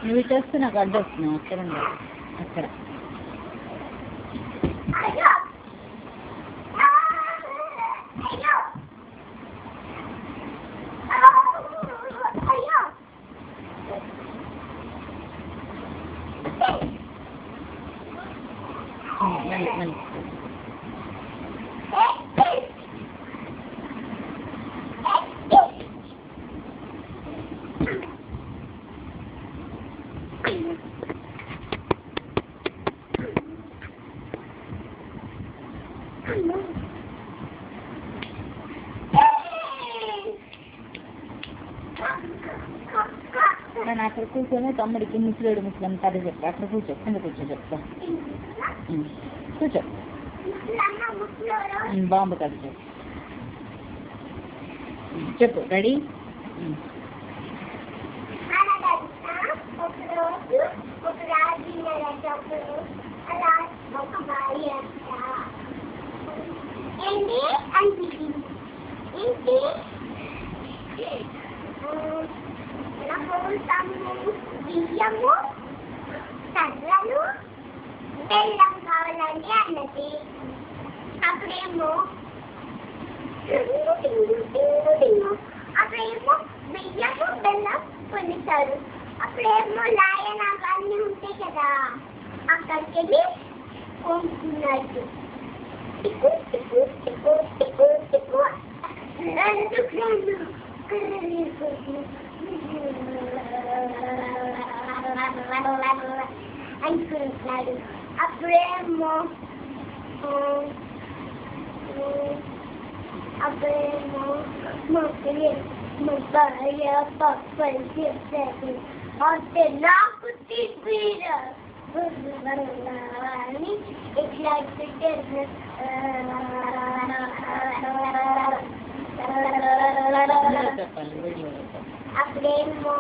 నువ్వు చేస్తే నాకు అడ్డు వస్తున్నావు అక్కడ ఉండాలి అక్కడ నేను అక్కడ కూర్చొని తమ్ముడికి ముసలేడు ముసలం కథ చెప్పి అక్కడ కూర్చో కింద కూర్చో చెప్తా కూర్చో బాంబు కథ చెప్పు రెడీ బియ్యము కర్రలు బెల్లం కావాలండి అన్నది అప్పుడేమో అప్పుడేమో బియ్యము బెల్లం పొందుతారు అప్పుడేమో లాయన అవన్నీ ఉంటాయి కదా అక్కడికి వెళ్ళి కొంటున్నారు టిక్కు టిక్కు టిక్కు టిక్కు టిక్కు రెండు అనుకుంటున్నాడు అప్పుడేమో మా భార్య పప్పని చెప్పారు అంటే నాకు తీరా అని ఇట్లా అప్పుడేమో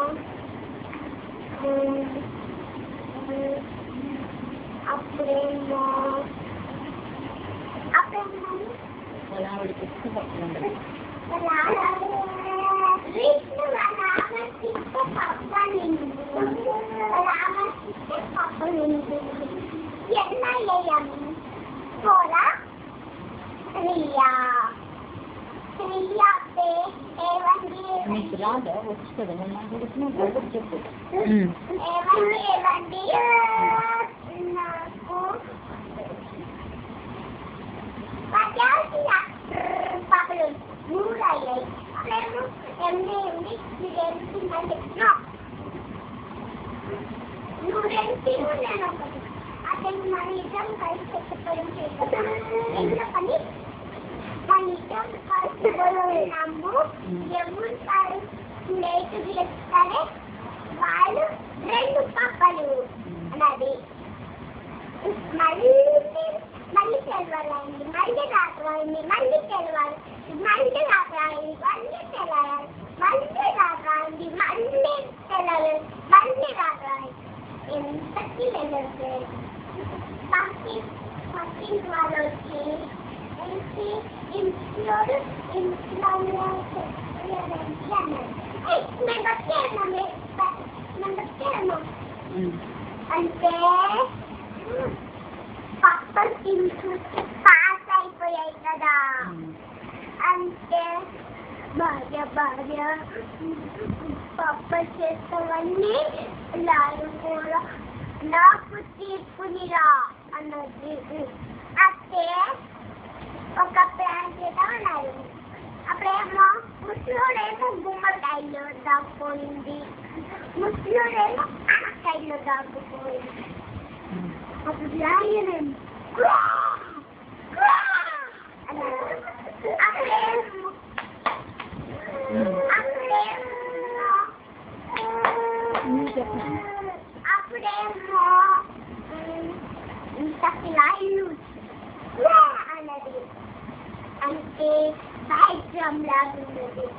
నీకు రాదా వస్తుంది నాకు చెప్పు పాపలు మూడు అయ్యాయి అతను మన ఇద్దరం కలిసి చెప్పడం చేస్తాము మన ఇద్దరం కలిసి ఉన్నాము ఎవరు లేటు చేస్తారే వాళ్ళు రెండు పాపలు అన్నది మళ్ళీ తెలవాలండి మళ్ళీ రాత్రాయండి మళ్ళీ తెలవాలి మళ్ళీ రాత్రాయండి మళ్ళీ తెలవాలి మళ్ళీ రాత్రాయండి మళ్ళీ తెలవాలి మళ్ళీ రాత్రాయండి ఎంతకి వెళ్ళదు పక్కింటి వాళ్ళు వచ్చి ఇంట్లో అంటే పక్కకి పాస్ అయిపోయాయి కదా అంటే భార్య పప్ప చేస్తావన్నీ లారు కూడా నాకు తీర్పునిరా అన్నది అయితే ఒక ప్లాన్ చేద్దామన్నారు అప్పుడేమో ముసలోడేమో గుమ్మడికాయలో దాక్కుపోయింది ముసలోడేమో ఆనకాయలో దాక్కుపోయింది అప్పుడు లాయనేమో అప్పుడేమో లాయను అన్నది అంటే సాహిత్యం లాగుండదు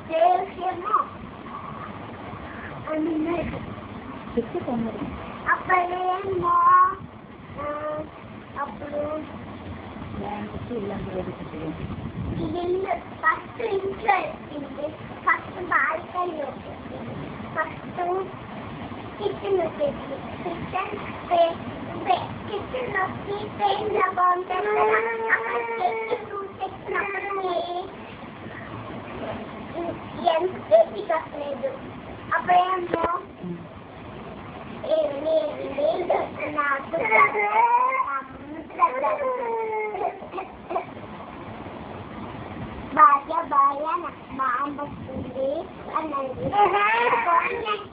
దేశమో అన్నది అప్పుడేమో అప్పుడు ఇల్లు ఫస్ట్ ఇంట్లో వచ్చింది ఫస్ట్ బాల్కనీ ఫస్ట్ కిచెన్ వచ్చేసి కిచెన్ వచ్చి పెయిన్ లా బాగుంటుంది కదా అక్కడ ఫ్రూట్స్ తెచ్చినప్పుడు ఎంతసేపు వస్తలేదు అప్పుడేమో నాకు భార్య నాకు బాగా వస్తుంది అన్నది